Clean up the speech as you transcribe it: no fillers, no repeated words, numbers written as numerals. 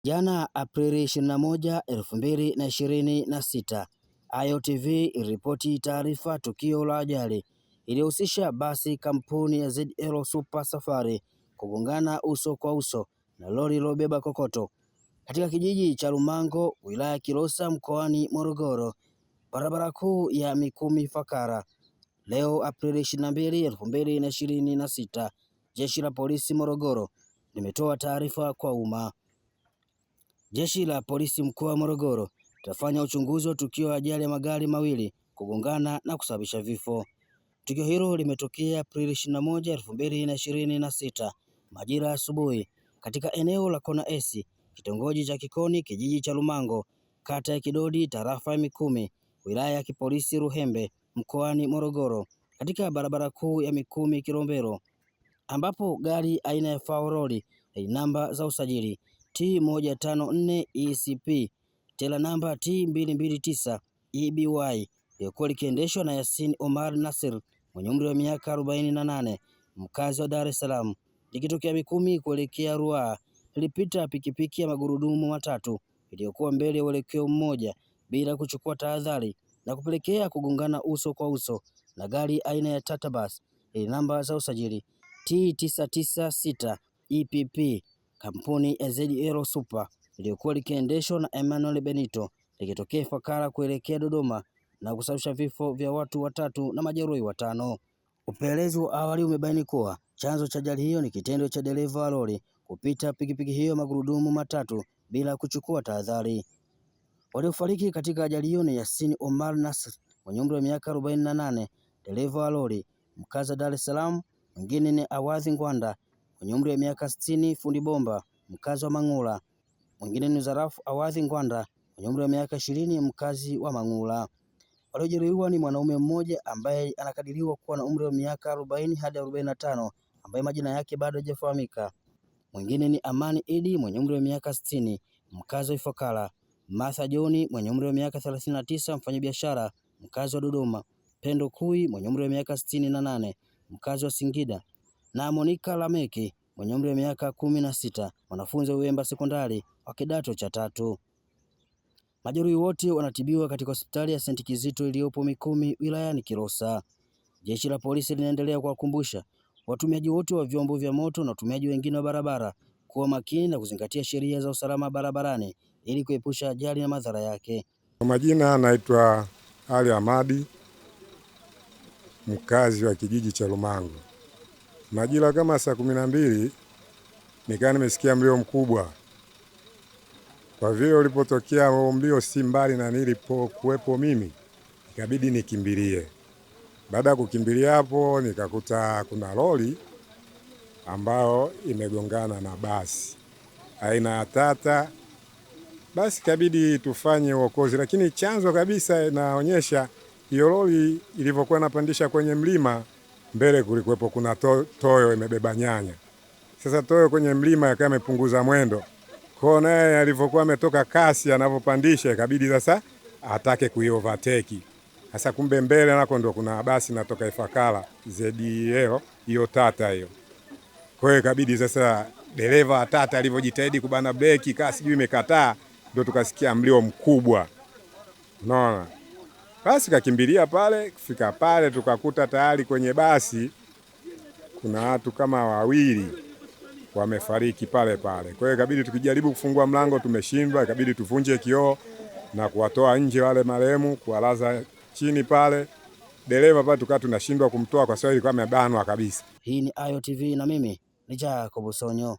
Jana Aprili 21, 2026, AyoTV iliripoti taarifa tukio la ajali iliyohusisha basi kampuni ya ZL Super Safari kugongana uso kwa uso na lori lilobeba kokoto katika kijiji cha Lumango, wilaya ya Kilosa, mkoani Morogoro, barabara kuu ya Mikumi Ifakara. Leo Aprili 22, 2026, Jeshi la Polisi Morogoro limetoa taarifa kwa umma. Jeshi la Polisi mkoa wa Morogoro litafanya uchunguzi wa tukio la ajali ya magari mawili kugongana na kusababisha vifo. Tukio hilo limetokea Aprili 21, 2026, majira ya asubuhi katika eneo la Kona S, kitongoji cha Kikoni, kijiji cha Lumango, kata ya Kidodi, tarafa ya Mikumi, wilaya ya Kipolisi Ruhembe, mkoani Morogoro, katika barabara kuu ya Mikumi Kilombero, ambapo gari aina ya Fauroli lenye namba za usajili T154 ECP tela namba T229 EBY lilikuwa likiendeshwa na Yasin Omar Nasir mwenye umri wa miaka 48, mkazi wa Dar es Salaam, likitokea Mikumi kuelekea Ruaha. Lilipita pikipiki ya magurudumu matatu iliyokuwa mbele ya uelekeo mmoja bila kuchukua tahadhari na kupelekea kugongana uso kwa uso na gari aina ya Tata Bus yenye namba za usajili T996 EPP kampuni ya ZL Super iliyokuwa likiendeshwa na Emmanuel Benito likitokea Ifakara kuelekea Dodoma na kusababisha vifo vya watu watatu na majeruhi watano. Upelelezi wa awali umebaini kuwa chanzo cha ajali hiyo ni kitendo cha dereva wa lori kupita pikipiki hiyo magurudumu matatu bila kuchukua tahadhari. Waliofariki katika ajali hiyo ni Yasin Omar Nasr mwenye umri wa miaka 48, dereva wa lori, mkazi wa Dar es Salaam. Mwingine ni Awadhi Ngwanda mwenye umri wa miaka 60, fundi bomba, mkazi wa Mang'ula. Mwingine ni Zarafu Awadhi Ngwanda mwenye umri wa miaka 20, mkazi wa Mang'ula. Waliojeruhiwa ni mwanaume mmoja ambaye anakadiriwa kuwa na umri wa miaka 40 hadi 45, ambaye majina yake bado hajafahamika. Mwingine ni Amani Idi mwenye umri wa miaka 60, mkazi wa Ifakara. Martha John mwenye umri wa miaka 39, mfanyabiashara, mkazi wa Dodoma. Pendo Kui mwenye umri wa miaka 68, mkazi wa Singida, na Monica Lameki mwenye umri wa miaka 16, mwanafunzi wa Uwemba Sekondari wa kidato cha 3. Majeruhi wote wanatibiwa katika hospitali ya St. Kizito iliyopo Mikumi wilayani Kilosa. Jeshi la Polisi linaendelea kuwakumbusha watumiaji wote wa vyombo vya moto na watumiaji wengine wa barabara kuwa makini na kuzingatia sheria za usalama barabarani ili kuepusha ajali na madhara yake. Kwa majina anaitwa Ali Ahmadi, mkazi wa kijiji cha Lumango. Majira kama saa 12 nikaa nimesikia mlio mkubwa. Kwa vile ulipotokea mlio si mbali na nilipokuwepo mimi, ikabidi nikimbilie. Baada ya kukimbilia hapo nikakuta kuna lori ambao imegongana na basi aina ya Tata. Basi ikabidi tufanye uokozi, lakini chanzo kabisa inaonyesha hiyo lori ilivyokuwa inapandisha kwenye mlima, mbele kulikuwepo kuna toyo imebeba nyanya. Sasa toyo kwenye mlima yakawa imepunguza mwendo, kwa naye alivyokuwa ametoka kasi anavyopandisha ikabidi sasa atake kuiovertake. Sasa kumbe mbele nako ndo kuna basi natoka Ifakara ZL hiyo Tata hiyo. Kwa hiyo ikabidi sasa dereva wa Tata alivyojitahidi kubana breki kasi sijui imekataa, ndio tukasikia mlio mkubwa. Unaona? Basi kakimbilia pale, kufika pale tukakuta tayari kwenye basi kuna watu kama wawili wamefariki pale pale. Kwa hiyo ikabidi tukijaribu kufungua mlango tumeshindwa, ikabidi tuvunje kioo na kuwatoa nje wale marehemu, kuwalaza chini pale. Dereva pale tukawa tunashindwa kumtoa kwa sababu ilikuwa imebanwa kabisa. Hii ni AyoTV na mimi ni Jacob Sonyo.